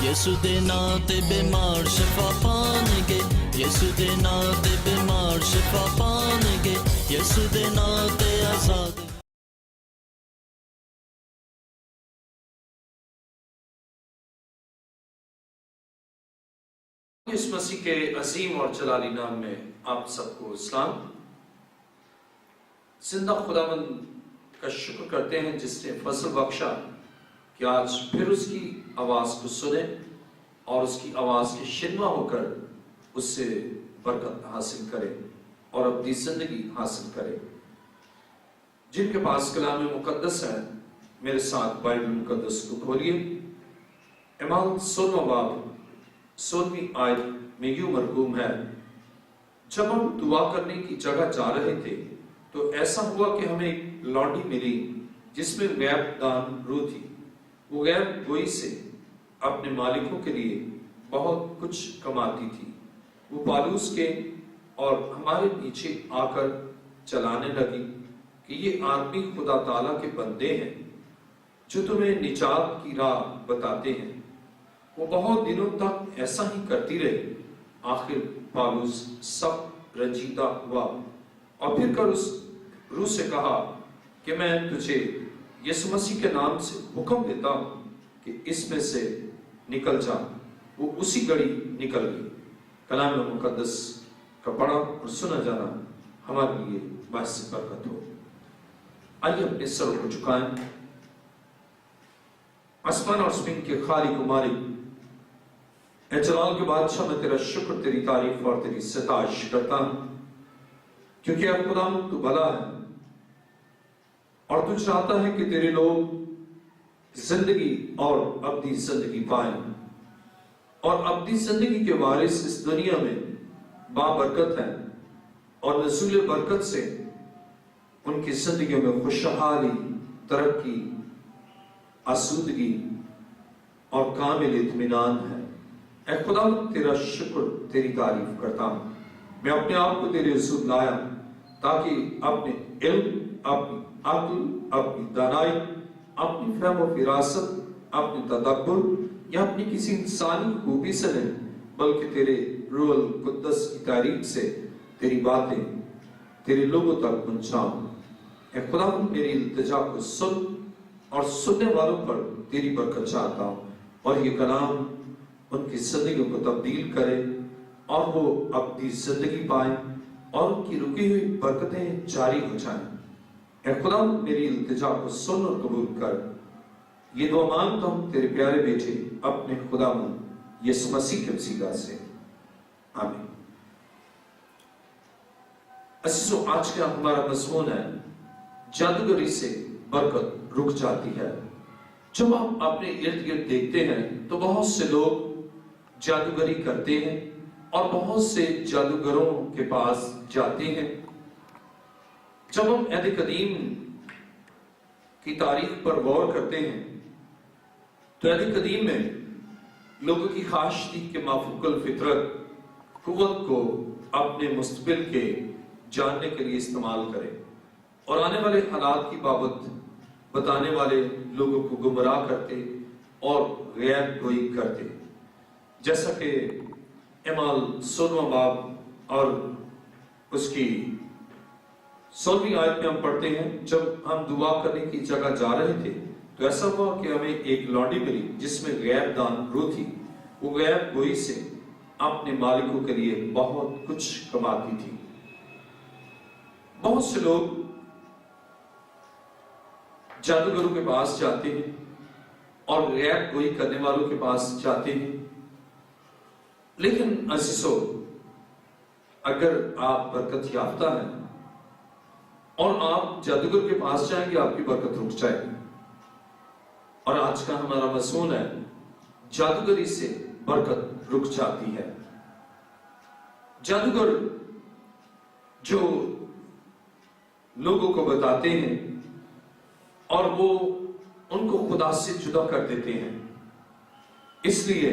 یسو دے ناں تے بیمار شفا پان گے، یسو دے ناں تے بیمار شفا پان گے، یسو دے ناں تے آزاد۔ اس مسیح کے عظیم اور جلالی نام میں آپ سب کو اسلام۔ زندہ خداوند کا شکر کرتے ہیں جس نے فضل بخشا کہ آج پھر اس کی آواز کو سنیں اور اس کی آواز کے شنوا ہو کر اس سے برکت حاصل کرے اور اپنی زندگی حاصل کرے۔ جن کے پاس کلام مقدس ہے میرے ساتھ بائبل مقدس کو کھولیے۔ اعمال 16 باب 16ویں آیت میں یوں مرقوم ہے، جب ہم دعا کرنے کی جگہ جا رہے تھے تو ایسا ہوا کہ ہمیں ایک لونڈی ملی جس میں غیب دان روح تھی۔ وہ غیب گوئی سے اپنے مالکوں کے لیے بہت کچھ کماتی تھی۔ وہ پالوس کے اور ہمارے پیچھے آ کر چلانے لگی کہ یہ آدمی خدا تعالیٰ کے بندے ہیں جو تمہیں نجات کی راہ بتاتے ہیں۔ وہ بہت دنوں تک ایسا ہی کرتی رہی۔ آخر پالوس سب رنجیدہ ہوا اور پھر کر اس روح سے کہا کہ میں تجھے یسوع مسیح کے نام سے حکم دیتا ہوں کہ اس میں سے نکل جا۔ وہ اسی گھڑی نکل گئی۔ کلام مقدس کا پڑھا اور سنا جانا ہمارے لیے باعث برکت ہو۔ آئیے اپنے سر کو جھکائیں۔ آسمان اور زمین کے خالق و مالک، اے جلال کے بادشاہ، میں تیرا شکر، تیری تعریف اور تیری ستائش کرتا ہوں کیونکہ اب خدا تو بھلا ہے اور تو چاہتا ہے کہ تیرے لوگ زندگی اور ابدی زندگی پائیں، اور ابدی زندگی کے وارث اس دنیا میں بابرکت ہیں اور نزول برکت سے ان کی زندگیوں میں خوشحالی، ترقی، آسودگی اور کامل اطمینان ہے۔ اے خدا تیرا شکر، تیری تعریف کرتا ہوں۔ میں اپنے آپ کو تیرے حضور لایا تاکہ اپنے علم، اپنی عقل، اپنی دانائی، اپنی فہم و فراست، اپنی تدبر یا اپنی کسی انسانی خوبی سے نہیں بلکہ تیرے روح القدس کی تعریف سے تیری باتیں تیرے لوگوں تک پہنچاؤں۔ اے خدا میری التجا کو سن اور سننے والوں پر تیری برکت چاہتا ہوں، اور یہ کلام ان کی زندگیوں کو تبدیل کرے اور وہ اپنی زندگی پائیں اور ان کی رکی ہوئی برکتیں جاری ہو جائیں۔ اے خدا میری التجا کو سن اور قبول کر۔ یہ دعا مانگتا ہوں تیرے پیارے بیٹے اپنے خداوند یسوع مسیح کے وسیلہ سے، آمین۔ عزیزو، آج کا ہمارا مضمون ہے جادوگری سے برکت رک جاتی ہے۔ جب ہم اپنے ارد گرد دیکھتے ہیں تو بہت سے لوگ جادوگری کرتے ہیں اور بہت سے جادوگروں کے پاس جاتے ہیں۔ جب ہم عہد قدیم کی تاریخ پر غور کرتے ہیں تو عہد قدیم میں لوگوں کی خواہش تھی کہ مافوق الفطرت قوت کو اپنے مستقبل کے جاننے کے لیے استعمال کرے اور آنے والے حالات کی بابت بتانے والے لوگوں کو گمراہ کرتے اور غیب گوئی کرتے، جیسا کہ اعمال 16 باب اور اس کی 16ویں آیت میں ہم پڑھتے ہیں، جب ہم دعا کرنے کی جگہ جا رہے تھے تو ایسا ہوا کہ ہمیں ایک لونڈی ملی جس میں غیب دان روح تھی۔ وہ غیب گوئی سے اپنے مالکوں کے لیے بہت کچھ کماتی تھی۔ بہت سے لوگ جادوگروں کے پاس جاتے ہیں اور غیب گوئی کرنے والوں کے پاس جاتے ہیں، لیکن عزیزو، اگر آپ برکت یافتہ ہیں اور آپ جادوگر کے پاس جائیں گے آپ کی برکت رک جائے گی۔ اور آج کا ہمارا مضمون ہے جادوگری سے برکت رک جاتی ہے۔ جادوگر جو لوگوں کو بتاتے ہیں اور وہ ان کو خدا سے جدا کر دیتے ہیں، اس لیے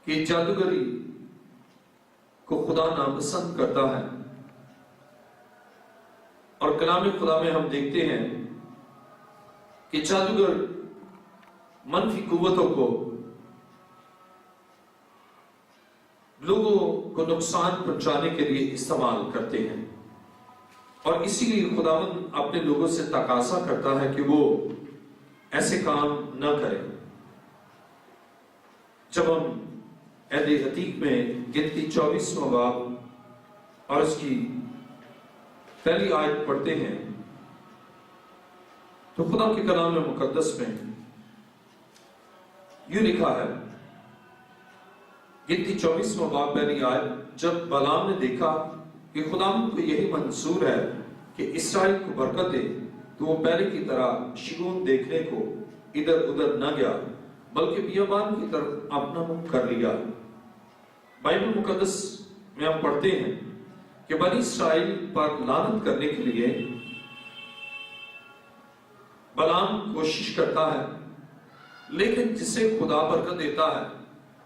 کہ جادوگری کو خدا ناپسند کرتا ہے۔ اور کلام خدا میں ہم دیکھتے ہیں کہ جادوگر منفی قوتوں کو لوگوں کو نقصان پہنچانے کے لیے استعمال کرتے ہیں، اور اسی لیے خداوند اپنے لوگوں سے تقاضا کرتا ہے کہ وہ ایسے کام نہ کریں۔ جب ہم عہد عتیق میں گنتی 24واں باب اور اس کی پہلی آیت پڑھتے ہیں تو خدا کے کلام مقدس میں یوں لکھا ہے، گنتی 24واں باب پہلی آیت، جب بلام نے دیکھا کہ خداوند کو یہی منظور ہے کہ اسرائیل کو برکت دے، تو وہ پہلے کی طرح شگون دیکھنے کو ادھر ادھر نہ گیا، بلکہ بیابان کی طرف اپنا منہ کر لیا۔ بائبل مقدس میں ہم پڑھتے ہیں کہ بنی اسرائیل پر لعنت کرنے کے لیے بلام کوشش کرتا ہے، لیکن جسے خدا برکت دیتا ہے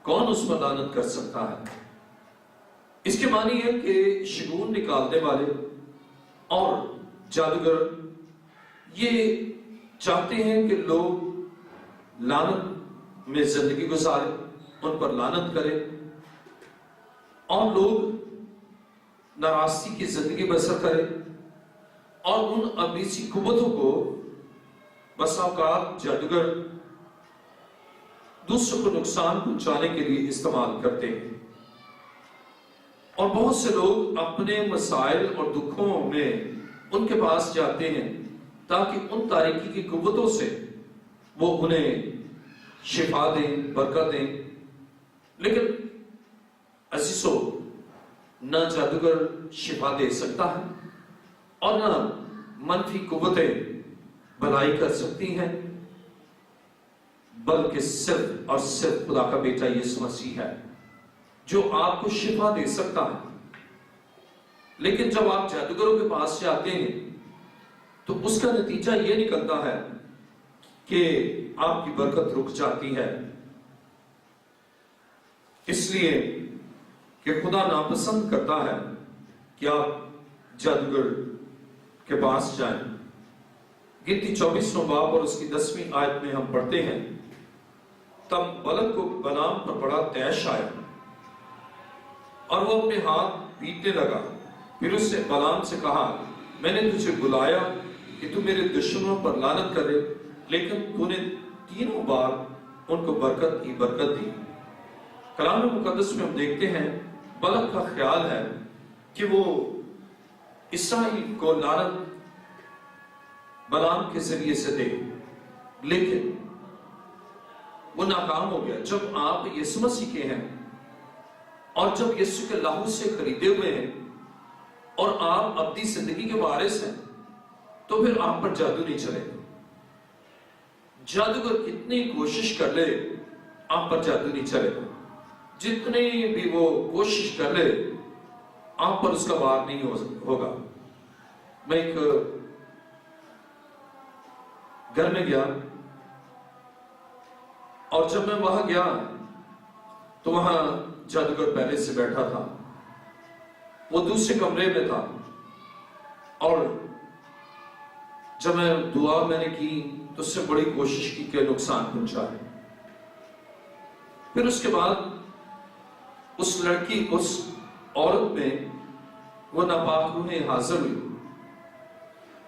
کون اس پر لعنت کر سکتا ہے؟ اس کے معنی ہے کہ شگون نکالنے والے اور جادوگر یہ چاہتے ہیں کہ لوگ لعنت میں زندگی گزارے، ان پر لعنت کرے اور لوگ ناراستی کی زندگی بسر کرے، اور ان ابلیسی قوتوں کو بسا اوقات جادوگر دوسروں کو نقصان پہنچانے کے لیے استعمال کرتے ہیں۔ اور بہت سے لوگ اپنے مسائل اور دکھوں میں ان کے پاس جاتے ہیں تاکہ ان تاریکی کی قوتوں سے وہ انہیں شفا دیں، برکت دیں، لیکن عزیزو، نہ جادوگر شفا دے سکتا ہے اور نہ منفی قوتیں بھلائی کر سکتی ہیں، بلکہ صرف اور صرف خدا کا بیٹا یسوع مسیح ہے جو آپ کو شفا دے سکتا ہے۔ لیکن جب آپ جادوگروں کے پاس جاتے ہیں تو اس کا نتیجہ یہ نکلتا ہے کہ آپ کی برکت رک جاتی ہے، اس لیے کہ خدا ناپسند کرتا ہے کہ آپ جادوگر کے پاس جائیں۔ گنتی 24واں باب اور اس کی 10ویں آیت میں ہم پڑھتے ہیں، تب بلک کو بلام پر بڑا طیش آیا اور وہ اپنے ہاتھ پیٹنے لگا۔ پھر اس نے بلام سے کہا، میں نے تجھے بلایا کہ تو میرے دشمنوں پر لعنت کرے، لیکن تو نے 3 بار ان کو برکت کی برکت دی۔ کلام مقدس میں ہم دیکھتے ہیں بلک کا خیال ہے کہ وہ اسرائیل کو لعنت بلام کے ذریعے سے دے، لیکن وہ ناکام ہو گیا۔ جب آپ یسوع مسیح کے ہیں اور جب یسوع کے لہو سے خریدے ہوئے ہیں اور آپ ابدی زندگی کے وارث ہیں، تو پھر آپ پر جادو نہیں چلے گا۔ جادوگر کتنی کوشش کر لے آپ پر جادو نہیں چلے گا، جتنی بھی وہ کوشش کر لے آپ پر اس کا وار نہیں ہوگا۔ میں ایک گھر میں گیا اور جب میں وہاں گیا تو وہاں جادوگر پہلے سے بیٹھا تھا، وہ دوسرے کمرے میں تھا، اور جب میں دعا میں نے کی تو اس سے بڑی کوشش کی کہ نقصان پہنچائے۔ پھر اس کے بعد اس لڑکی، اس عورت میں وہ ناپاک روحیں حاضر ہوئی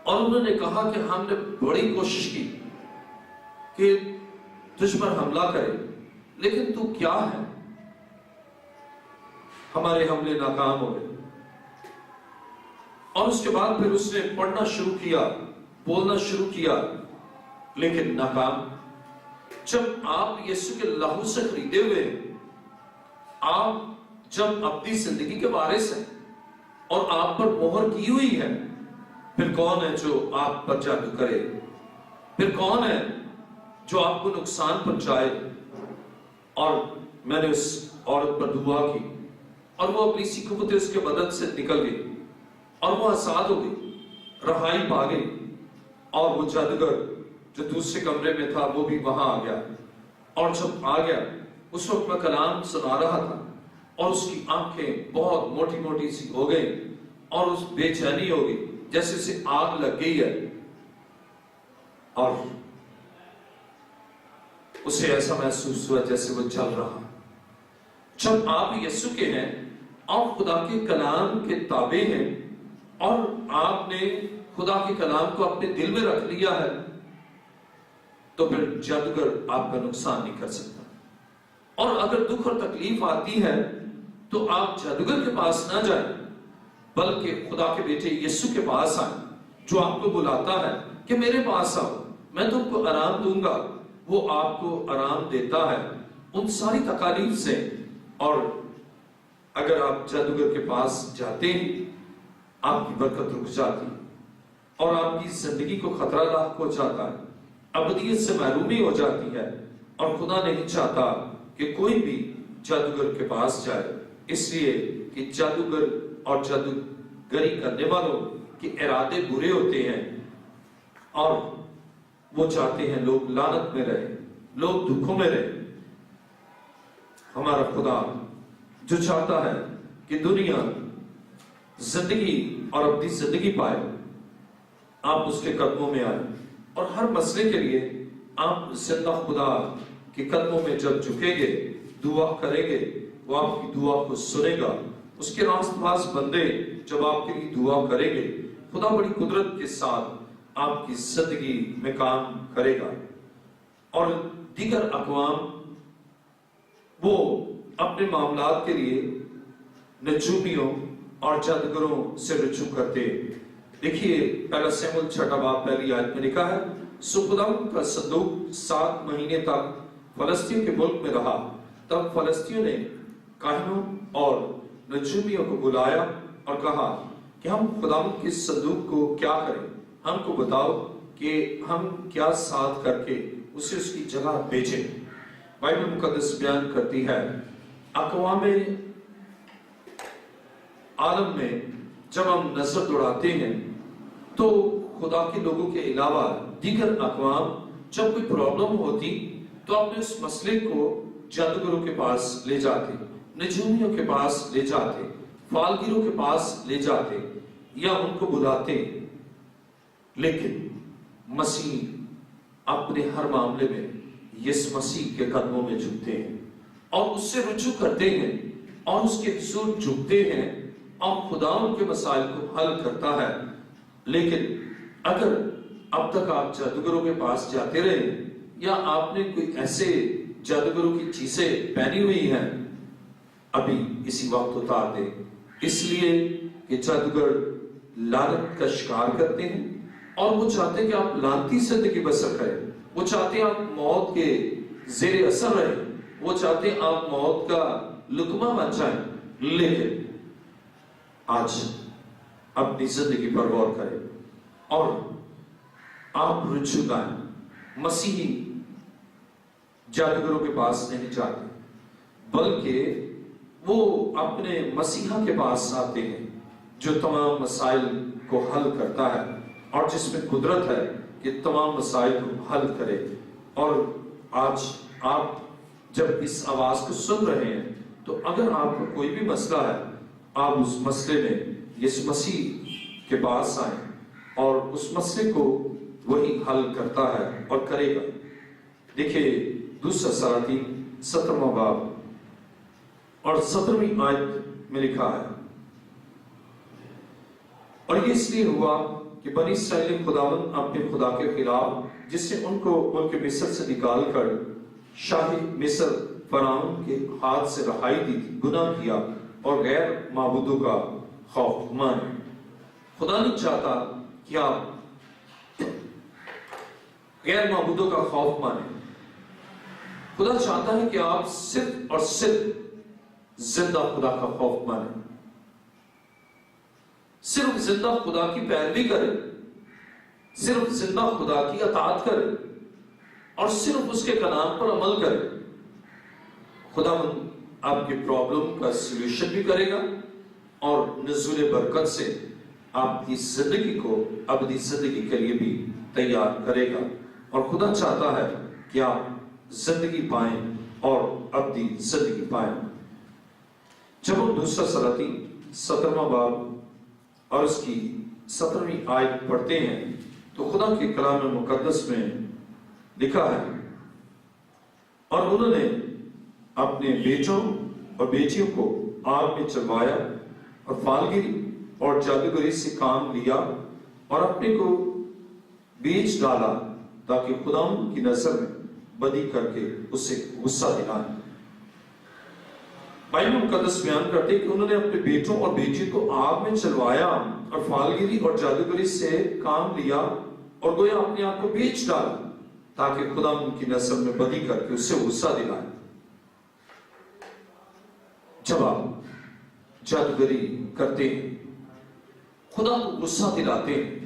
اور انہوں نے کہا کہ ہم نے بڑی کوشش کی کہ تجھ پر حملہ کرے، لیکن تو کیا ہے؟ ہمارے حملے ناکام ہو گئے۔ اور اس کے بعد پھر اس نے پڑھنا شروع کیا، بولنا شروع کیا، لیکن ناکام۔ جب آپ یسوع کے لہو سے خریدے ہوئے ہیں، آپ جب اپنی زندگی کے وارث ہیں اور آپ پر مہر کی ہوئی ہے، پھر کون ہے جو آپ پر جادو کرے؟ پھر کون ہے جو آپ کو نقصان پہنچائے؟ اور میں نے اس عورت پر دعا کی اور وہ اپنی سی قوتیں اس کے بدن سے نکل گئی اور وہ آزاد ہو گئی، رہائی پا گئی، اور وہ جادوگر جو دوسرے کمرے میں تھا وہ بھی وہاں آ گیا۔ اور جب آ گیا اس وقت میں کلام سنا رہا تھا اور اس کی آنکھیں بہت موٹی موٹی سی ہو گئی اور اس بے چینی ہو گئی جیسے اسے آگ لگ گئی ہے، اور اسے ایسا محسوس ہوا جیسے وہ جل رہا۔ جب آپ یسوع کے ہیں، آپ خدا کے کلام کے تابع ہیں اور آپ نے خدا کے کلام کو اپنے دل میں رکھ لیا ہے، تو پھر جادوگر آپ کا نقصان نہیں کر سکتا۔ اور اگر دکھ اور تکلیف آتی ہے تو آپ جادوگر کے پاس نہ جائیں، بلکہ خدا کے بیٹے یسوع کے پاس آئیں، جو آپ کو بلاتا ہے کہ میرے پاس آؤ، میں تم کو آرام دوں گا۔ وہ آپ کو آرام دیتا ہے ان ساری تکالیف سے۔ اور اگر آپ جادوگر کے پاس جاتے ہیں، آپ کی برکت رک جاتی اور آپ کی زندگی کو خطرہ لاحق ہو جاتا ہے، ابدیت سے محرومی ہو جاتی ہے، اور خدا نہیں چاہتا کہ کوئی بھی جادوگر کے پاس جائے، اس لیے کہ جادوگر اور جادوگری کرنے والوں کے ارادے برے ہوتے ہیں، اور وہ چاہتے ہیں لوگ لعنت میں رہے، لوگ دکھوں میں رہے۔ ہمارا خدا جو چاہتا ہے کہ دنیا زندگی اور اپنی زندگی پائے، آپ اس کے قدموں میں آئے، اور ہر مسئلے کے لیے آپ زندہ خدا کے قدموں میں جب جھکیں گے، دعا کریں گے، وہ آپ کی دعا کو سنے گا۔ اس کے راست باز بندے جب آپ کے لیے دعا کریں گے، خدا بڑی قدرت کے ساتھ آپ کی زندگی میں کام کرے گا۔ اور دیگر اقوام وہ اپنے معاملات کے لیے نجومیوں اور جادوگروں سے رجوع کرتے۔ دیکھیے پہلا سیموئیل 6 باب پہلی آیت میں لکھا ہے، سو خدا کا صندوق 7 مہینے تک فلسطین کے ملک میں رہا۔ تب فلسطینیوں نے کاہنوں اور نجومیوں کو بلایا اور کہا کہ ہم خدا کے صندوق کو کیا کریں، ہم کو بتاؤ کہ ہم کیا ساتھ کر کے اسے اس کی جگہ بھیجیں۔ بائبل مقدس بیان کرتی ہے، اقوام عالم میں جب ہم نظر دوڑاتے ہیں تو خدا کے لوگوں کے علاوہ دیگر اقوام جب کوئی پرابلم ہوتی تو اپنے اس مسئلے کو جادوگروں کے پاس لے جاتے، نجومیوں کے پاس لے جاتے، فالگیروں کے پاس لے جاتے یا ان کو بلاتے۔ لیکن مسیح اپنے ہر معاملے میں یس مسیح کے قدموں میں جھکتے ہیں اور اس سے رجوع کرتے ہیں اور اس کے حضور جھکتے ہیں، اور خدا ان کے مسائل کو حل کرتا ہے۔ لیکن اگر اب تک آپ جادوگروں کے پاس جاتے رہے یا آپ نے کوئی ایسے جادوگروں کی چیزیں پہنی ہوئی ہیں، ابھی اسی وقت اتار دیں، اس لیے کہ جادوگر لعنت کا شکار کرتے ہیں اور وہ چاہتے ہیں کہ آپ لعنتی زندگی بسر کریں، وہ چاہتے ہیں آپ موت کے زیر اثر رہیں، وہ چاہتے ہیں آپ موت کا لقمہ بن جائیں۔ لیکن آج اپنی زندگی پر غور کریں اور آپ رجوع لائیں۔ مسیحی جادوگروں کے پاس نہیں جاتے، بلکہ وہ اپنے مسیحا کے پاس آتے ہیں جو تمام مسائل کو حل کرتا ہے اور جس میں قدرت ہے کہ تمام مسائل کو حل کرے۔ اور آج آپ جب اس آواز کو سن رہے ہیں تو اگر آپ کو کوئی بھی مسئلہ ہے، آپ اس مسئلے میں یسوع مسیح کے پاس آئیں اور اس مسئلے کو وہی حل کرتا ہے اور کرے گا۔ دیکھیے دوسرا سلاطین 17واں باب اور 17ویں آیت میں لکھا ہے، اور یہ اس لیے ہوا کہ بنی اسرائیل نے خداوند اپنے خدا کے خلاف، جس نے ان کو ملک مصر سے نکال کر شاہی مصر فرعون کے ہاتھ سے رہائی دی تھی، گناہ کیا اور غیر معبودوں کا خوف مانے۔ خدا نہیں چاہتا کہ آپ غیر معبودوں کا خوف مانیں، خدا چاہتا ہے کہ آپ صرف اور صرف زندہ خدا کا خوف مانیں، صرف زندہ خدا کی پیروی کریں، صرف زندہ خدا کی اطاعت کریں اور صرف اس کے کلام پر عمل کریں۔ خدا آپ کی پرابلم کا سولوشن بھی کرے گا اور نزول برکت سے آپ کی زندگی کو ابدی زندگی کے لیے بھی تیار کرے گا۔ اور خدا چاہتا ہے کہ آپ زندگی پائیں اور ابدی زندگی پائیں۔ جب ہم دوسرا سلاطین 17واں باب اور اس کی 17ویں آیت پڑھتے ہیں تو خدا کے کلام مقدس میں لکھا ہے، اور انہوں نے اپنے بیٹوں اور بیٹیوں کو آگ میں چلوایا اور فالگیری اور جادوگری سے کام لیا اور اپنے کو بیچ ڈالا تاکہ خدا کی نظر میں بدی کر کے اسے غصہ دلائے۔ بائبل مقدس بیان کرتے کہ انہوں نے اپنے بیٹوں اور بیٹیوں کو آگ میں چلوایا اور فالگیری اور جادوگری سے کام لیا اور گویا اپنے آپ کو بیچ ڈالا تاکہ خدا ان کی نظر میں بدی کر کے اسے غصہ دلائے۔ جب آپ جادوگری کرتے ہیں، خدا کو غصہ دلاتے ہیں،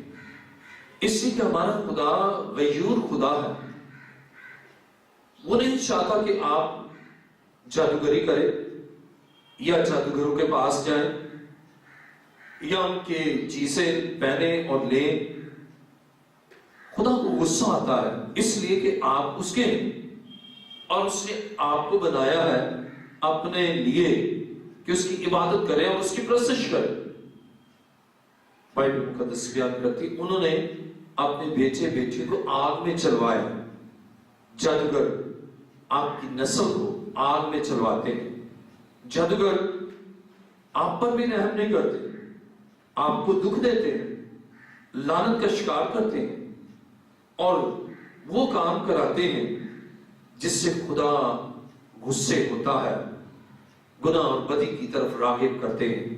اس لیے کہ ہمارا خدا غیور خدا ہے۔ وہ نہیں چاہتا کہ آپ جادوگری کریں یا جادوگروں کے پاس جائیں یا ان کی چیزیں پہنیں اور لیں۔ خدا کو غصہ آتا ہے اس لیے کہ آپ اس کے ہیں اور اس نے آپ کو بنایا ہے اپنے لیے کہ اس کی عبادت کریں اور اس کی پرستش کریں۔ بائبل مقدس بیان کرتی انہوں نے اپنے بیٹے بیٹیوں کو آگ میں چلوایا۔ جادوگر آپ کی نسل کو آگ میں چلواتے ہیں۔ جادوگر آپ پر بھی رحم نہیں کرتے، آپ کو دکھ دیتے ہیں، لعنت کا شکار کرتے ہیں اور وہ کام کراتے ہیں جس سے خدا غصے ہوتا ہے، گناہ اور بدی کی طرف راغب کرتے ہیں۔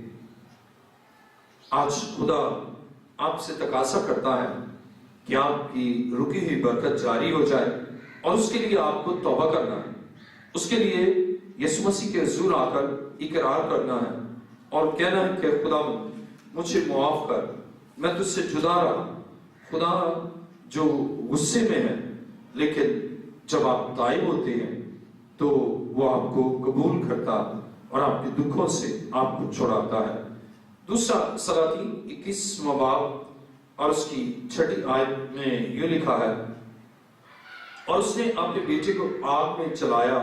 آج خدا آپ سے تقاضا کرتا ہے کہ آپ کی رکی ہوئی برکت جاری ہو جائے اور اس کے لیے آپ کو توبہ کرنا ہے، اس کے لیے یسوع مسیح کے حضور آ کر اقرار کرنا ہے اور کہنا ہے کہ خدا مجھے معاف کر، میں تجھ سے جدا رہا۔ خدا جو غصے میں ہے لیکن جب آپ تائب ہوتے ہیں تو وہ آپ کو قبول کرتا اور آپ کے دکھوں سے آپ کو چھڑاتا ہے۔ دوسرا سلاطین 21واں باب اور اس کی 6 آیت میں یوں لکھا ہے، اور اس نے اپنے بیٹے کو آگ میں چلایا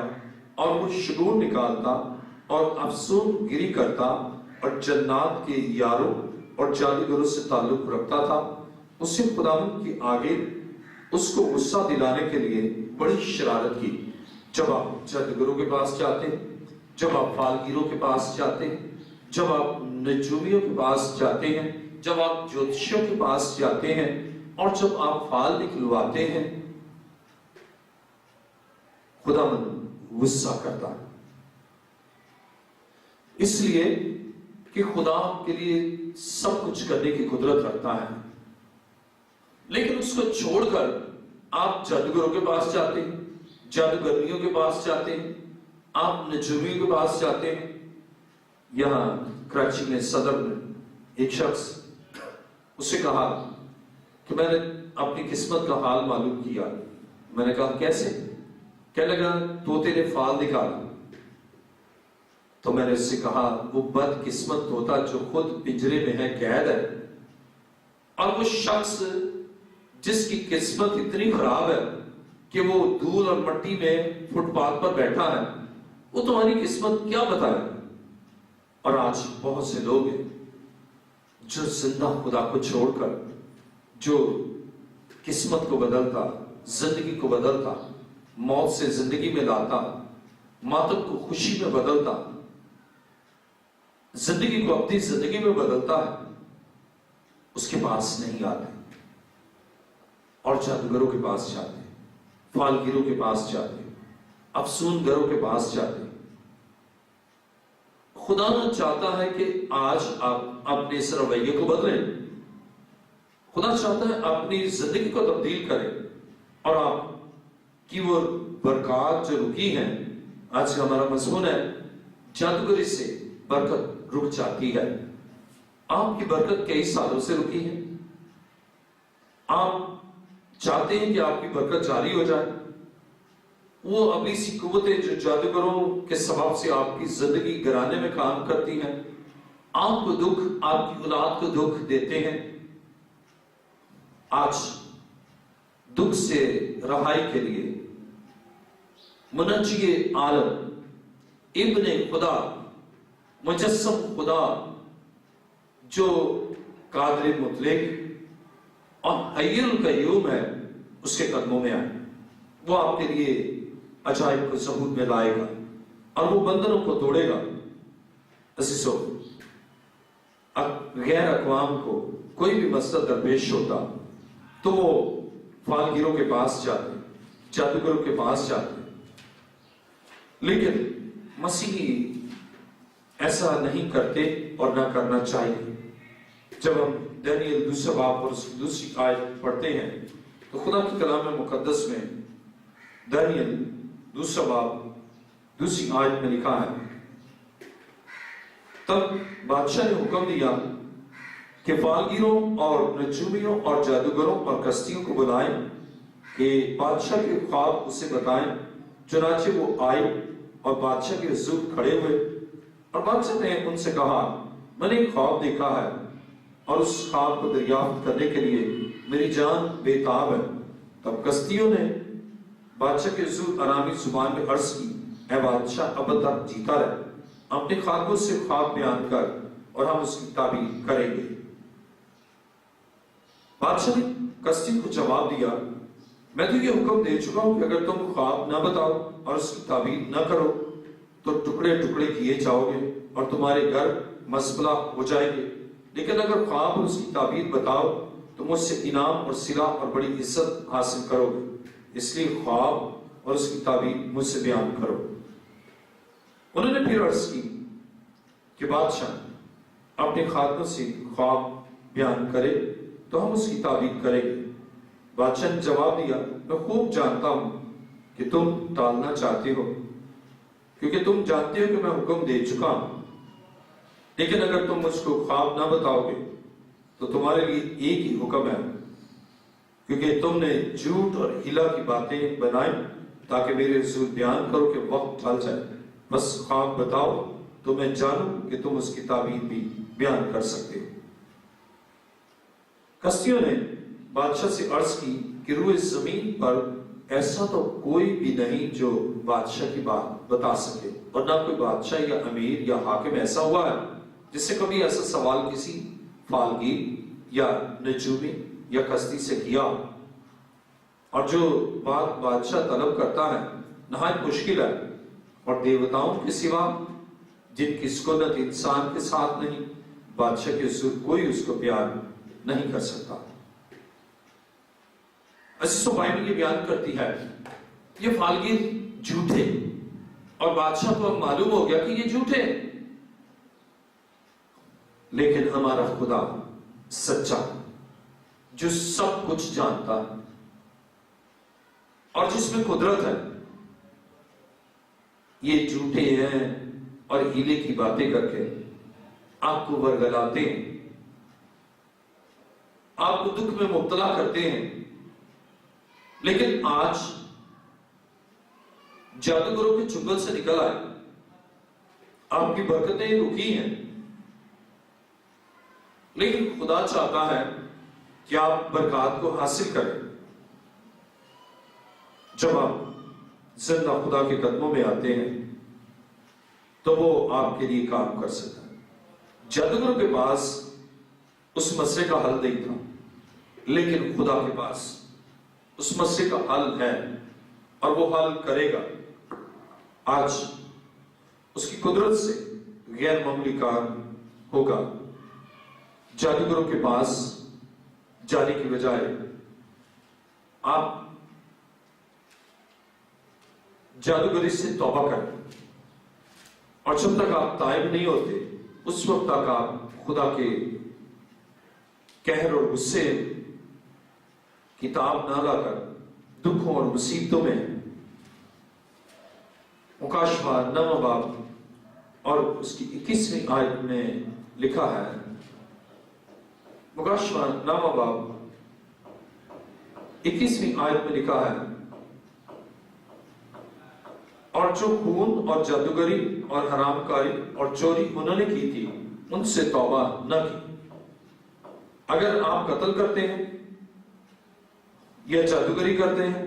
اور وہ شگون نکالتا اور افسون گری کرتا اور جنات کے یاروں اور جادوگروں سے تعلق رکھتا تھا۔ اس نے خداوند کے آگے اس کو غصہ دلانے کے لیے بڑی شرارت کی۔ جب آپ جادوگروں کے پاس جاتے ہیں، جب آپ فالگیروں کے پاس جاتے ہیں، جب آپ نجومیوں کے پاس جاتے ہیں، جب آپ جوتشیوں کے پاس جاتے ہیں اور جب آپ فال نکلواتے ہیں، خداوند غصہ کرتا ہے، اس لیے کہ خدا کے لیے سب کچھ کرنے کی قدرت رکھتا ہے، لیکن اس کو چھوڑ کر آپ جادوگروں کے پاس جاتے ہیں، جادوگرنیوں کے پاس جاتے ہیں، آپ نجومیوں کے پاس جاتے ہیں۔ یہاں کراچی میں صدر نے ایک شخص اسے کہا کہ میں نے اپنی قسمت کا حال معلوم کیا۔ میں نے کہا کیسے؟ کہنے لگا طوطے نے فال نکالا۔ تو میں نے اس سے کہا وہ بد قسمت طوطا جو خود پنجرے میں ہے، قید ہے، اور وہ شخص جس کی قسمت اتنی خراب ہے کہ وہ دھول اور مٹی میں فٹ پاتھ پر بیٹھا ہے، وہ تمہاری قسمت کیا بتائے؟ اور آج بہت سے لوگ ہیں جو زندہ خدا کو چھوڑ کر، جو قسمت کو بدلتا، زندگی کو بدلتا، موت سے زندگی میں لاتا، ماتم کو خوشی میں بدلتا، زندگی کو اپنی زندگی میں بدلتا ہے، اس کے پاس نہیں آتے اور جادوگروں کے پاس جاتے ہیں، فالگیروں کے پاس جاتے ہیں، افسون گروں کے پاس جاتے ہیں۔ خدا نہ چاہتا ہے کہ آج آپ اپنے اس رویے کو بدلیں، خدا چاہتا ہے اپنی زندگی کو تبدیل کریں اور آپ کی وہ برکات جو رکی ہیں، آج ہمارا مضمون ہے جادوگری سے برکت رک جاتی ہے۔ آپ کی برکت کئی سالوں سے رکی ہے، آپ چاہتے ہیں کہ آپ کی برکت جاری ہو جائے۔ وہ ابلیسی قوتیں جو جادوگروں کے سبب سے آپ کی زندگی گرانے میں کام کرتی ہیں، آپ کو دکھ، آپ کی اولاد کو دکھ دیتے ہیں، آج دکھ سے رہائی کے لیے منجی عالم، ابن خدا، مجسم خدا جو قادر مطلق اور حی القیوم ہے، اس کے قدموں میں آئے۔ وہ آپ کے لیے عجائب کو ظہور میں لائے گا، اور وہ بندروں کو توڑے گا۔ عزیزو، غیر اقوام کو کوئی بھی مسئلہ درپیش ہوتا تو وہ فالگیروں کے پاس جاتے، جادوگروں کے پاس جاتے، لیکن مسیحی ایسا نہیں کرتے اور نہ کرنا چاہیے۔ جب ہم دانیل دوسرا باب اور اس کی دوسری آیت پڑھتے ہیں تو خدا کی کلام مقدس میں دانیل دوسرا باب دوسری آیت میں لکھا ہے، تب بادشاہ نے حکم دیا کہ فالگیروں اور نجومیوں اور جادوگروں اور کشتیوں کو بلائیں کہ بادشاہ کے خواب اسے بتائیں۔ چنانچہ وہ آئے اور بادشاہ کے حضور کھڑے ہوئے، اور بادشاہ نے ان سے کہا، میں نے ایک خواب دیکھا ہے اور اس خواب کو دریافت کرنے کے لیے میری جان بے تاب ہے۔ تب کشتیوں نے بادشاہ کے حضور آرامی زبان میں عرض کی، اے بادشاہ، اب تک جیتا رہے، اپنے خوابوں سے خواب بیان کر اور ہم اس کی تعبیر کریں گے۔ بادشاہ نے کشتی کو جواب دیا، میں تو یہ حکم دے چکا ہوں کہ اگر تم خواب نہ بتاؤ اور اس کی تعبیر نہ کرو تو ٹکڑے ٹکڑے کیے جاؤ گے اور تمہارے گھر مزبلہ ہو جائیں گے، لیکن اگر خواب اور اس کی تعبیر بتاؤ تو مجھ سے انعام اور صلہ اور بڑی عزت حاصل کرو گے، اس لیے خواب اور اس کی تعبیر مجھ سے بیان کرو۔ انہوں نے پھر عرض کی کہ بادشاہ اپنے خادموں سے خواب بیان کرے تو ہم اس کی تعبیر کریں گے۔ بادشاہ نے جواب دیا، میں خوب جانتا ہوں کہ تم ٹالنا چاہتے ہو، کیونکہ تم جانتے ہو کہ میں حکم دے چکا ہوں، لیکن اگر تم مجھ کو خواب نہ بتاؤ گے تو تمہارے لیے ایک ہی حکم ہے، کیونکہ تم نے جھوٹ اور ہیلا کی باتیں بنائیں تاکہ میرے حضور بیان کرو کہ وقت ٹل جائے۔ بس خواب بتاؤ تو میں جانوں کہ تم اس کی تعبیر بھی بیان کر سکتے ہو۔ کشتیوں نے بادشاہ سے عرض کی کہ روئے زمین پر ایسا تو کوئی بھی نہیں جو بادشاہ کی بات بتا سکے، اور نہ کوئی بادشاہ یا امیر یا حاکم ایسا ہوا ہے جس سے کبھی ایسا سوال کسی فالگیر یا نجومی یا کشتی سے کیا، اور جو بات بادشاہ طلب کرتا ہے نہایت مشکل ہے، اور دیوتاؤں کے سوا جن کی سکونت انسان کے ساتھ نہیں، بادشاہ کے حضور کوئی اس کو بیان نہیں کر سکتا۔ عزیزو، بائبل یہ بیان کرتی ہے یہ فالگیر جھوٹے، اور بادشاہ کو اب معلوم ہو گیا کہ یہ جھوٹے، لیکن ہمارا خدا سچا جو سب کچھ جانتا ہے اور جس میں قدرت ہے، یہ جھوٹے ہیں اور ہیلے کی باتیں کر کے آپ کو ورگلاتے ہیں، آپ کو دکھ میں مبتلا کرتے ہیں، لیکن آج جادوگروں کے چنگل سے نکل آئے، آپ کی برکتیں رکی ہیں، لیکن خدا چاہتا ہے کہ آپ برکات کو حاصل کریں۔ جب آپ زندہ خدا کے قدموں میں آتے ہیں تو وہ آپ کے لیے کام کر سکتا ہے۔ جادوگروں کے پاس اس مسئلے کا حل نہیں تھا، لیکن خدا کے پاس اس مسئلے کا حل ہے اور وہ حل کرے گا۔ آج اس کی قدرت سے غیر معمولی کام ہوگا۔ جادوگروں کے پاس جانے کی بجائے آپ جادوگری سے توبہ کریں، اور جب تک آپ تائب نہیں ہوتے اس وقت تک آپ خدا کے قہر اور غصے کتاب نہ لا کر دکھوں اور مصیبتوں میں مکاشفہ 9 باب اور اس کی 21ویں آیت میں لکھا ہے، مکاشفہ 9 باب 21ویں آیت میں لکھا ہے، اور جو خون اور جادوگری اور حرام کاری اور چوری انہوں نے کی تھی ان سے توبہ نہ کی۔ اگر آپ قتل کرتے ہیں یا جادوگری کرتے ہیں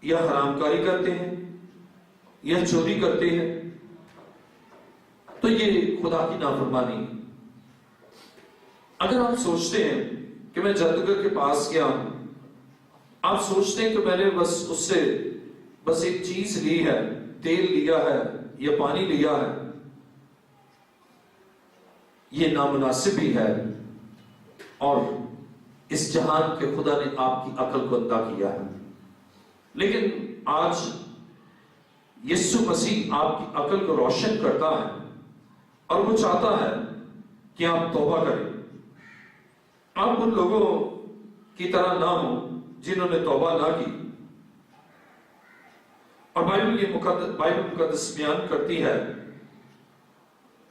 یا حرام کاری کرتے ہیں یا چوری کرتے ہیں تو یہ خدا کی نافرمانی ہے۔ اگر آپ سوچتے ہیں کہ میں جادوگر کے پاس گیا ہوں، آپ سوچتے ہیں کہ میں نے بس اس سے ایک چیز لی ہے تیل لیا ہے یا پانی لیا ہے، یہ نامناسب بھی ہے، اور اس جہان کے خدا نے آپ کی عقل کو اندھا کیا ہے۔ لیکن آج یسوع مسیح آپ کی عقل کو روشن کرتا ہے، اور وہ چاہتا ہے کہ آپ توبہ کریں۔ آپ ان لوگوں کی طرح نہ ہوں جنہوں نے توبہ نہ کی، اور بائبل مقدس بیان کرتی ہے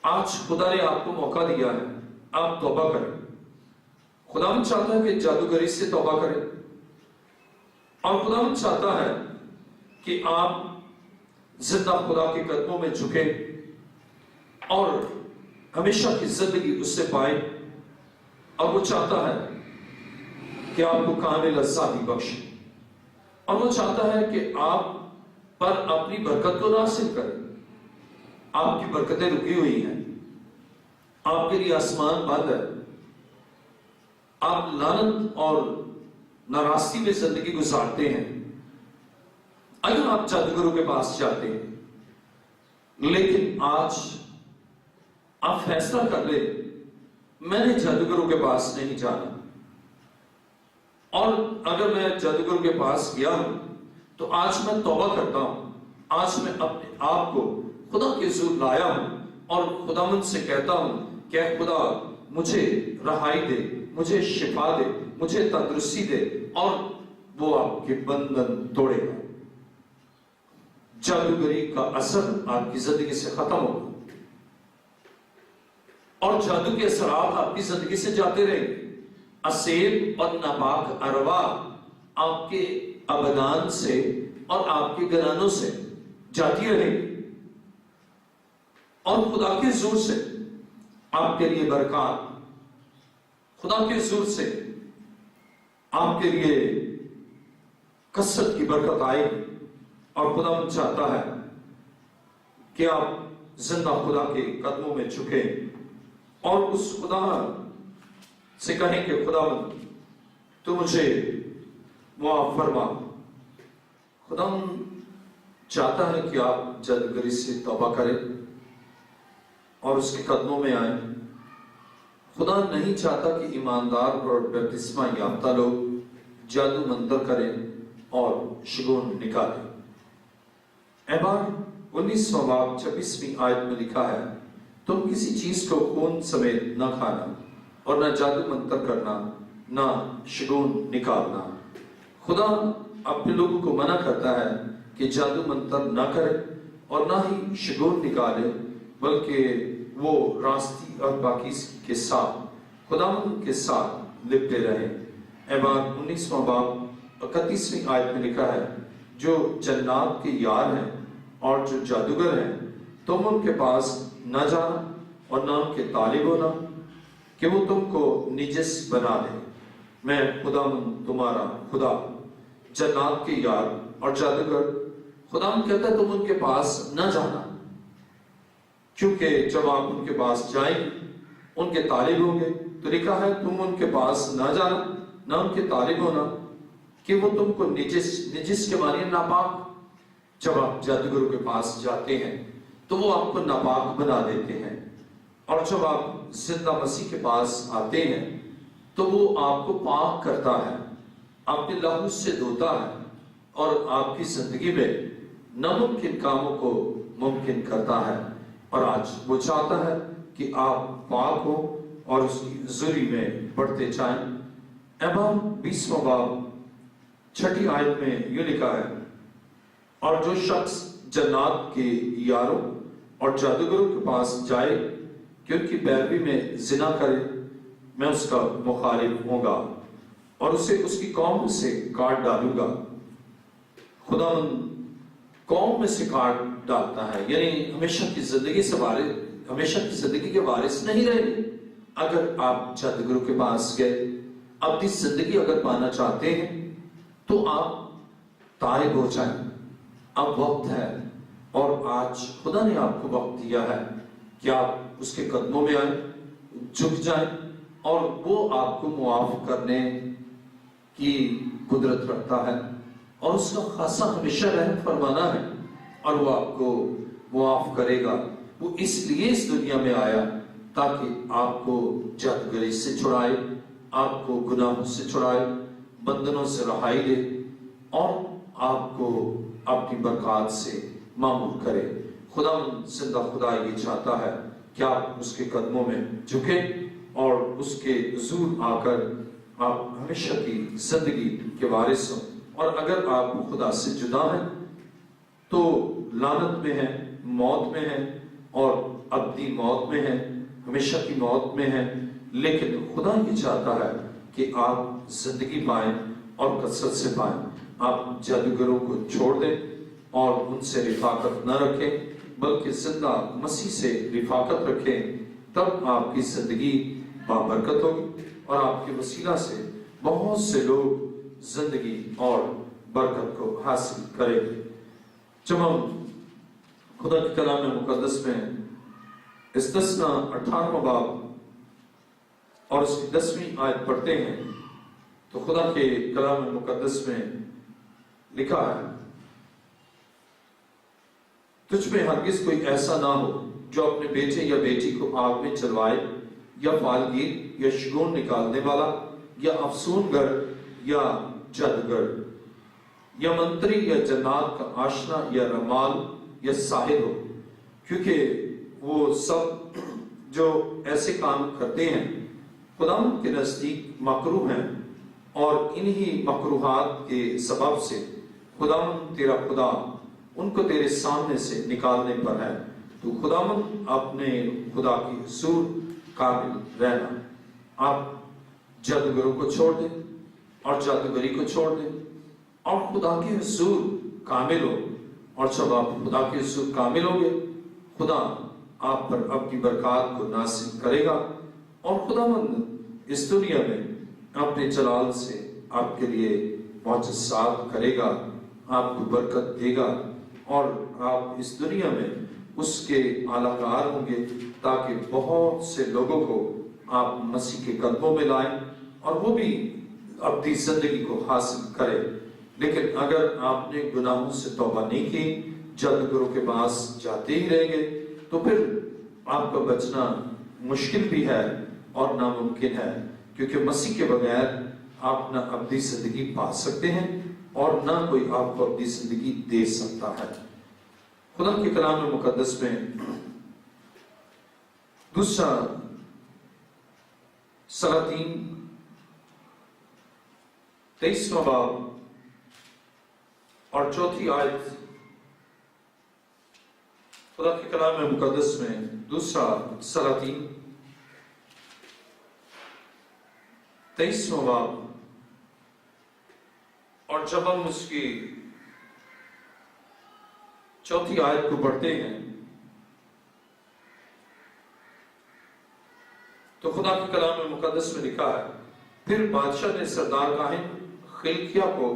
آج خدا نے آپ کو موقع دیا ہے، آپ توبہ کریں۔ خداوند چاہتا ہے کہ جادوگری سے توبہ کریں، اور خداوند چاہتا ہے کہ آپ زندہ خدا کے قدموں میں جھکیں اور ہمیشہ کی زندگی اس سے پائیں، اور وہ چاہتا ہے کہ آپ کو کامل آزادی بخشے، اور وہ چاہتا ہے کہ آپ پر اپنی برکت کو نازل کرے۔ آپ کی برکتیں رکی ہوئی ہیں، آپ کے لیے آسمان بند ہے، آپ لعنت اور ناراستی میں زندگی گزارتے ہیں۔ اگر آپ جادوگروں کے پاس جاتے ہیں، لیکن آج آپ فیصلہ کر لیں میں نے جادوگروں کے پاس نہیں جانا، اور اگر میں جادوگروں کے پاس گیا ہوں تو آج میں توبہ کرتا ہوں، آج میں اپنے آپ کو خدا کے حضور لایا ہوں، اور خداوند سے کہتا ہوں کہ اے خدا مجھے رہائی دے، مجھے شفا دے، مجھے تندرستی دے، اور وہ آپ کے بندھن توڑے گا۔ جادوگری کا اثر آپ کی زندگی سے ختم ہوگا، اور جادو کے اثرات آپ کی زندگی سے جاتے رہیں گے۔ اسیر اور ناپاک ارواح آپ کے ابدان سے اور آپ کے گرانوں سے جاتی رہیں گی، اور خدا کے حضور سے آپ کے لیے برکات، خدا کے حضور سے آپ کے لیے کثرت کی برکت آئے گی، اور خدا چاہتا ہے کہ آپ زندہ خدا کے قدموں میں جھکیں اور اس خدا سے کہیں کہ خدا تو مجھے معاف فرما۔ خدا چاہتا ہے کہ آپ جادوگری سے توبہ کریں اور اس کے قدموں میں آئیں۔ خدا نہیں چاہتا کہ ایماندار اور بپتسمہ یافتہ لوگ جادو منتر کریں اور شگون نکالیں۔ اعمال 19واں باب 26ویں آیت میں لکھا ہے، تم کسی چیز کو خون سمیت نہ کھانا، اور نہ جادو منتر کرنا، نہ شگون نکالنا۔ خدا اپنے لوگوں کو منع کرتا ہے کہ جادو منتر نہ کرے اور نہ ہی شگون نکالے، بلکہ وہ راستی اور پاکیزگی کے ساتھ خداوند کے ساتھ لپٹے رہے۔ اعمال 19واں باب 31ویں آیت میں لکھا ہے، جو جنات کے یار ہیں اور جو جادوگر ہیں، تم ان کے پاس نہ جانا اور نہ ان کے طالب ہونا کہ وہ تم کو نجس بنا دے۔ میں خداوند تمہارا خدا۔ جنات کے یار اور جادوگر، خداوند کہتا ہے تم ان کے پاس نہ جانا، کیونکہ جب آپ ان کے پاس جائیں ان کے طالب ہوں گے، تو لکھا ہے تم ان کے پاس نہ جانا نہ ان کے طالب ہونا کہ وہ تم کو نجس کے معنی ناپاک۔ جب آپ جادوگروں کے پاس جاتے ہیں تو وہ آپ کو ناپاک بنا دیتے ہیں، اور جب آپ زندہ مسیح کے پاس آتے ہیں تو وہ آپ کو پاک کرتا ہے، آپ کے لہو سے دھوتا ہے، اور آپ کی زندگی میں ناممکن کاموں کو ممکن کرتا ہے۔ اور آج وہ چاہتا ہے کہ آپ پاک ہو اور اس کی حضوری میں بڑھتے جائیں۔ اعمال 20واں باب 6 آیت میں یہ لکھا ہے، اور جو شخص جنات کے یاروں اور جادوگروں کے پاس جائے کہ ان کی پیروی میں زنا کرے، میں اس کا مخالف ہوں گا اور اسے اس کی قوم سے کاٹ ڈالوں گا۔ خداوند قوم میں سے کاٹ ڈالتا ہے، یعنی ہمیشہ کی زندگی کے وارث نہیں رہے۔ اگر آپ جادوگروں کے پاس گئے، اپنی زندگی اگر پانا چاہتے ہیں تو آپ تائب ہو جائیں۔ اب وقت ہے، اور آج خدا نے آپ کو وقت دیا ہے کہ آپ اس کے قدموں میں آئیں، جھک جائیں، اور وہ آپ کو معاف کرنے کی قدرت رکھتا ہے، اور اس کا خاصا ہمیشہ رحم فرمانا ہے، اور وہ آپ کو معاف کرے گا۔ وہ اس لیے اس دنیا میں آیا تاکہ آپ کو جدگری سے چھڑائے، آپ کو گناہوں سے چھڑائے، بندنوں سے رہائی دے اور آپ کو اپنی برکات سے معمور کرے۔ خدا زندہ خدا یہ چاہتا ہے کہ آپ اس کے قدموں میں جھکیں اور اس کے حضور آ کر آپ ہمیشہ کی زندگی کے وارث ہوں۔ اور اگر آپ خدا سے جدا ہیں تو لعنت میں ہیں، موت میں ہیں اور ابدی موت میں ہیں، ہمیشہ کی موت میں ہیں۔ لیکن خدا یہ چاہتا ہے کہ آپ زندگی پائیں اور کثرت سے پائیں۔ آپ جادوگروں کو چھوڑ دیں اور ان سے رفاقت نہ رکھیں، بلکہ زندہ مسیح سے رفاقت رکھیں، تب آپ کی زندگی بابرکت ہوگی اور آپ کے وسیلہ سے بہت سے لوگ زندگی اور برکت کو حاصل کریں گے۔ جب ہم خدا کے کلام مقدس میں استثنا 18واں باب اور اس کی 10ویں آیت پڑھتے ہیں تو خدا کے کلام مقدس میں لکھا ہے، تجھ میں ہرگز کوئی ایسا نہ ہو جو اپنے بیٹے یا بیٹی کو آگ میں چلوائے، یا فالگیر یا شگون نکالنے والا یا افسون گر یا جادوگر یا منتری یا جنات کا آشنا یا رمال یا ساحر ہو، کیونکہ وہ سب جو ایسے کام کرتے ہیں خدا کے نزدیک مکروہ ہیں، اور انہی مکروہات کے سبب سے خدا تیرا خدا ان کو تیرے سامنے سے نکالنے پر ہے۔ تو خداوند اپنے خدا کی حضور قابل رہنا۔ آپ جادوگروں کو چھوڑ دیں اور جادوگری کو چھوڑ دیں اور خدا کے حضور کامل ہو، اور جب آپ خدا کے حضور کامل ہوں گے خدا آپ پر اپنی برکات کو نازل کرے گا، اور خداوند اس دنیا میں اپنے جلال سے آپ کے لیے معجزات کرے گا، آپ کو برکت دے گا، اور آپ اس دنیا میں اس کے اعلی کار ہوں گے تاکہ بہت سے لوگوں کو آپ مسیح کے قدموں میں لائیں اور وہ بھی اپنی زندگی کو حاصل کریں۔ لیکن اگر آپ نے گناہوں سے توبہ نہیں کی، جادوگروں کے پاس جاتے ہی رہیں گے، تو پھر آپ کا بچنا مشکل بھی ہے اور ناممکن ہے، کیونکہ مسیح کے بغیر آپ نہ ابدی زندگی پا سکتے ہیں اور نہ کوئی آپ کو اپنی زندگی دے سکتا ہے۔ خدا کے کلام مقدس میں دوسرا سلاطین 23واں باب اور 4 آیت، خدا کے کلام مقدس میں دوسرا سلاطین 23واں باب، اور جب ہم اس کی 4 آیت کو پڑھتے ہیں تو خدا کے کلام مقدس میں لکھا ہے، پھر بادشاہ نے سردار کاہن خلقیہ کو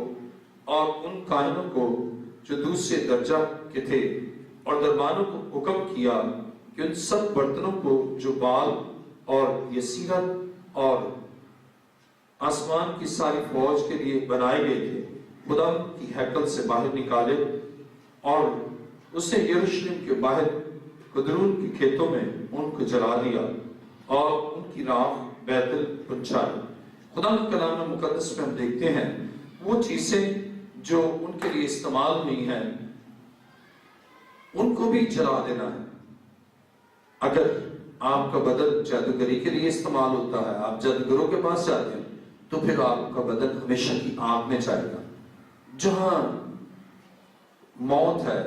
اور ان کاہنوں کو جو دوسرے درجہ کے تھے اور دربانوں کو حکم کیا کہ ان سب برتنوں کو جو بال اور یسیرت اور آسمان کی ساری فوج کے لیے بنائے گئے تھے خدا کی ہیکل سے باہر نکالے، اور اس نے یروشلم کے باہر قدرون کے کھیتوں میں ان کو جلا دیا اور ان کی راکھ بیتل پہنچائی۔ خدا کے کلام مقدس میں ہم دیکھتے ہیں وہ چیزیں جو ان کے لیے استعمال ہوئی ہیں ان کو بھی جلا دینا ہے۔ اگر آپ کا بدن جادوگری کے لیے استعمال ہوتا ہے، آپ جادوگروں کے پاس جاتے ہیں، تو پھر آپ کا بدن ہمیشہ کی آگ میں جائے گا جہاں موت ہے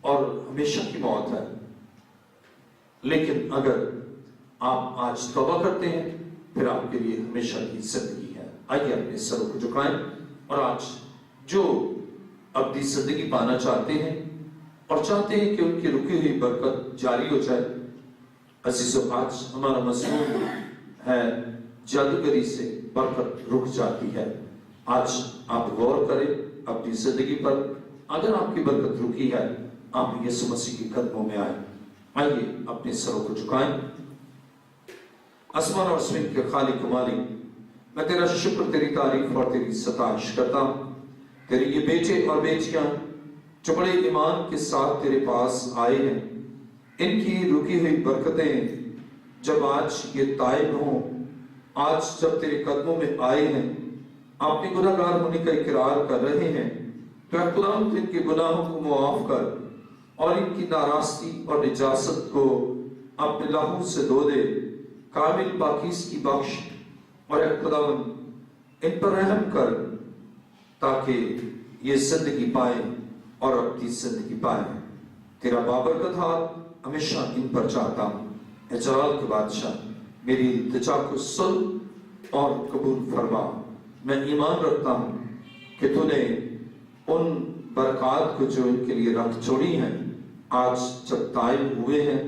اور ہمیشہ کی موت ہے۔ لیکن اگر آپ آج توبہ کرتے ہیں پھر آپ کے لیے ہمیشہ کی زندگی ہے۔ آئیے اپنے سروں کو جھکائیں، اور آج جو ابدی زندگی پانا چاہتے ہیں اور چاہتے ہیں کہ ان کی رکی ہوئی برکت جاری ہو جائے، عزیزو آج ہمارا مضمون ہے جادوگری سے برکت رک جاتی ہے۔ آج آپ غور کریں اپنی زندگی پر، اگر آپ کی برکت رکی ہے آپ یسوع مسیح کے قدموں میں آئیں۔ آئیے اپنے سروں کو جھکائیں۔ آسمان اور زمین کے خالق و مالک، میں تیرا شکر، تیری تعریف اور تیری ستائش کرتا ہوں۔ تیرے یہ بیٹے اور بیٹیاں جو بڑے ایمان کے ساتھ تیرے پاس آئے ہیں، ان کی رکی ہوئی برکتیں جب آج یہ تائب ہوں، آج جب تیرے قدموں میں آئے ہیں، اپنے گناہ گار ہونے کا اقرار کر رہے ہیں، تو اے خداوند ان کے گناہوں کو معاف کر اور ان کی ناراستی اور نجاست کو اپنے لہو سے دھو دے، کامل پاکیز کی بخش، اور اے خداوند ان پر رحم کر تاکہ یہ زندگی پائیں اور اپنی زندگی پائیں۔ تیرا بابرکت ہاتھ ہمیشہ ان پر چاہتا ہوں۔ اے جلال کے بادشاہ، میری التجا کو سن اور قبول فرما۔ میں ایمان رکھتا ہوں کہ تو نے ان برکات کو جو ان کے لیے رکھ چھوڑی ہیں، آج جب تائب ہوئے ہیں،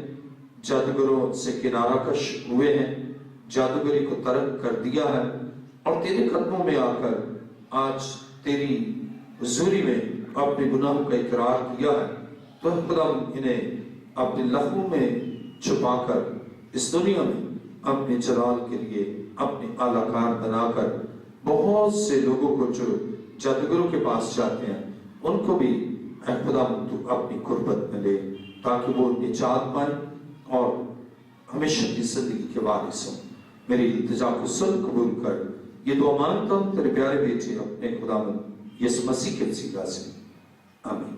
جادوگروں سے کنارہ کش ہوئے ہیں، جادوگری کو ترک کر دیا ہے اور تیرے قدموں میں آ کر آج تیری حضوری میں اپنے گناہوں کا اقرار کیا ہے، تو خدا انہیں اپنے لہو میں چھپا کر اس دنیا میں اپنے جلال کے لیے اپنے اعلی کار بنا کر بہت سے لوگوں کو جو جادوگروں کے پاس جاتے ہیں ان کو بھی اے خدا تو اپنی قربت میں لے، تاکہ وہ نجات پائیں اور ہمیشہ کی زندگی کے وارث ہوں۔ میری التجا کو سن قبول کر، یہ دعا مانگتا ہوں تیرے پیارے بیٹے اپنے خداوند یسوع مسیح کے وسیلہ سے، آمین۔